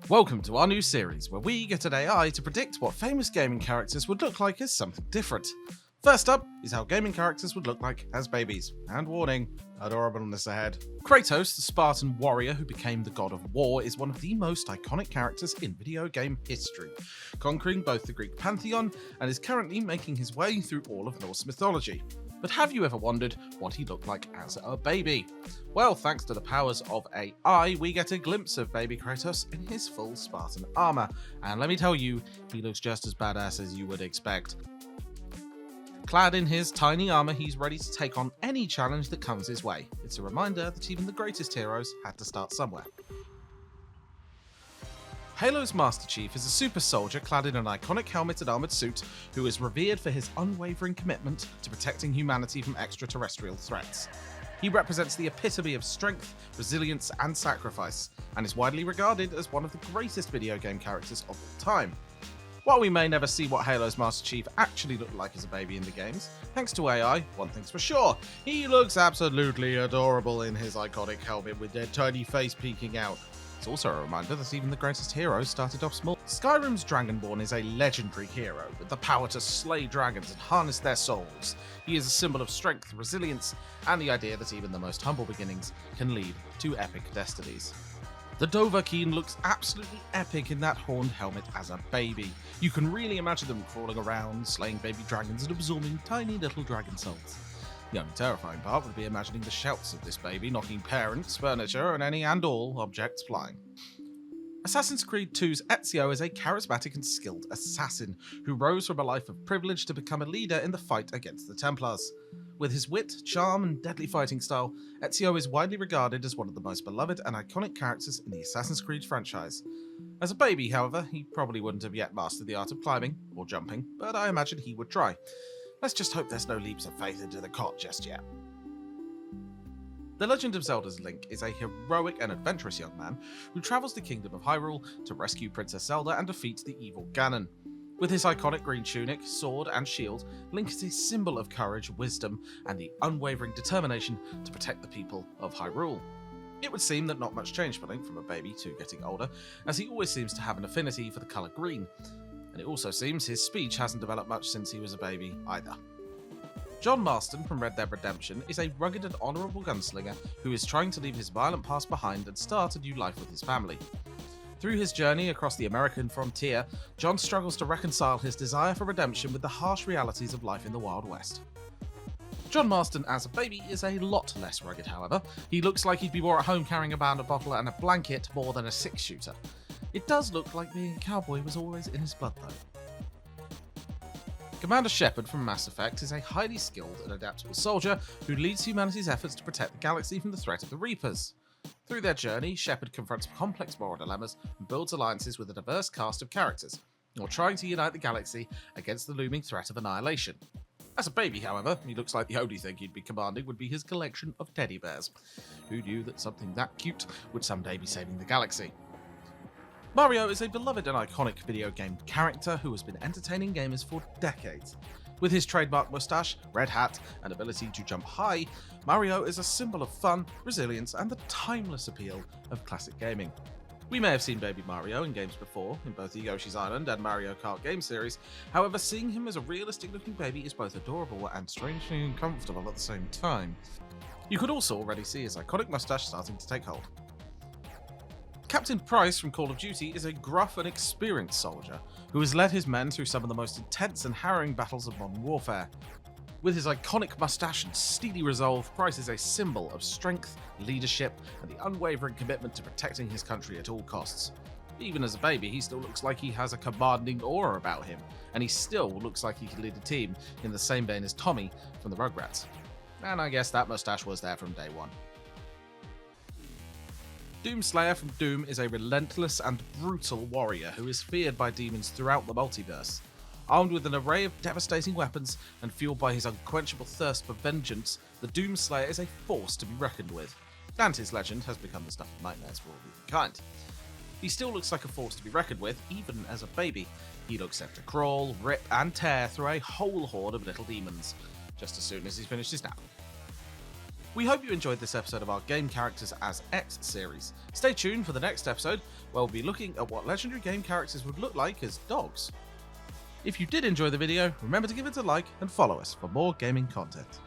Welcome to our new series, where we get an AI to predict what famous gaming characters would look like as something different. First up is how gaming characters would look like as babies. And warning, adorableness ahead. Kratos, the Spartan warrior who became the god of war, is one of the most iconic characters in video game history, conquering both the Greek pantheon and is currently making his way through all of Norse mythology. But have you ever wondered what he looked like as a baby? Well, thanks to the powers of AI, we get a glimpse of baby Kratos in his full Spartan armor, and let me tell you, he looks just as badass as you would expect. Clad in his tiny armor, he's ready to take on any challenge that comes his way. It's a reminder that even the greatest heroes had to start somewhere. Halo's Master Chief is a super soldier clad in an iconic helmet and armoured suit who is revered for his unwavering commitment to protecting humanity from extraterrestrial threats. He represents the epitome of strength, resilience, and sacrifice, and is widely regarded as one of the greatest video game characters of all time. While we may never see what Halo's Master Chief actually looked like as a baby in the games, thanks to AI, one thing's for sure, he looks absolutely adorable in his iconic helmet with their tiny face peeking out. It's also a reminder that even the greatest heroes started off small. Skyrim's Dragonborn is a legendary hero with the power to slay dragons and harness their souls. He is a symbol of strength, resilience, and the idea that even the most humble beginnings can lead to epic destinies. The Dovahkiin looks absolutely epic in that horned helmet as a baby. You can really imagine them crawling around, slaying baby dragons and absorbing tiny little dragon souls. The only terrifying part would be imagining the shouts of this baby knocking parents, furniture, and any and all objects flying. Assassin's Creed 2's Ezio is a charismatic and skilled assassin who rose from a life of privilege to become a leader in the fight against the Templars. With his wit, charm, and deadly fighting style, Ezio is widely regarded as one of the most beloved and iconic characters in the Assassin's Creed franchise. As a baby, however, he probably wouldn't have yet mastered the art of climbing or jumping, but I imagine he would try. Let's just hope there's no leaps of faith into the cot just yet. The Legend of Zelda's Link is a heroic and adventurous young man who travels the Kingdom of Hyrule to rescue Princess Zelda and defeat the evil Ganon. With his iconic green tunic, sword, and shield, Link is a symbol of courage, wisdom, and the unwavering determination to protect the people of Hyrule. It would seem that not much changed for Link from a baby to getting older, as he always seems to have an affinity for the colour green. And it also seems his speech hasn't developed much since he was a baby either. John Marston from Red Dead Redemption is a rugged and honourable gunslinger who is trying to leave his violent past behind and start a new life with his family. Through his journey across the American frontier, John struggles to reconcile his desire for redemption with the harsh realities of life in the Wild West. John Marston as a baby is a lot less rugged, however. He looks like he'd be more at home carrying a bottle and a blanket more than a six-shooter. It does look like being a cowboy was always in his blood, though. Commander Shepard from Mass Effect is a highly skilled and adaptable soldier who leads humanity's efforts to protect the galaxy from the threat of the Reapers. Through their journey, Shepard confronts complex moral dilemmas and builds alliances with a diverse cast of characters, while trying to unite the galaxy against the looming threat of annihilation. As a baby, however, he looks like the only thing he'd be commanding would be his collection of teddy bears. Who knew that something that cute would someday be saving the galaxy? Mario is a beloved and iconic video game character who has been entertaining gamers for decades. With his trademark mustache, red hat, and ability to jump high, Mario is a symbol of fun, resilience, and the timeless appeal of classic gaming. We may have seen Baby Mario in games before, in both the Yoshi's Island and Mario Kart game series, however seeing him as a realistic-looking baby is both adorable and strangely uncomfortable at the same time. You could also already see his iconic mustache starting to take hold. Captain Price from Call of Duty is a gruff and experienced soldier who has led his men through some of the most intense and harrowing battles of modern warfare. With his iconic mustache and steely resolve, Price is a symbol of strength, leadership, and the unwavering commitment to protecting his country at all costs. Even as a baby, he still looks like he has a commanding aura about him, and he still looks like he could lead a team in the same vein as Tommy from the Rugrats. And I guess that mustache was there from day one. Doomslayer from Doom is a relentless and brutal warrior who is feared by demons throughout the multiverse. Armed with an array of devastating weapons and fueled by his unquenchable thirst for vengeance, the Doomslayer is a force to be reckoned with. And his legend has become the stuff of nightmares for all humankind. He still looks like a force to be reckoned with, even as a baby. He looks set to crawl, rip, and tear through a whole horde of little demons, just as soon as he's finished his nap. We hope you enjoyed this episode of our Game Characters as X series. Stay tuned for the next episode, where we'll be looking at what legendary game characters would look like as dogs. If you did enjoy the video, remember to give it a like and follow us for more gaming content.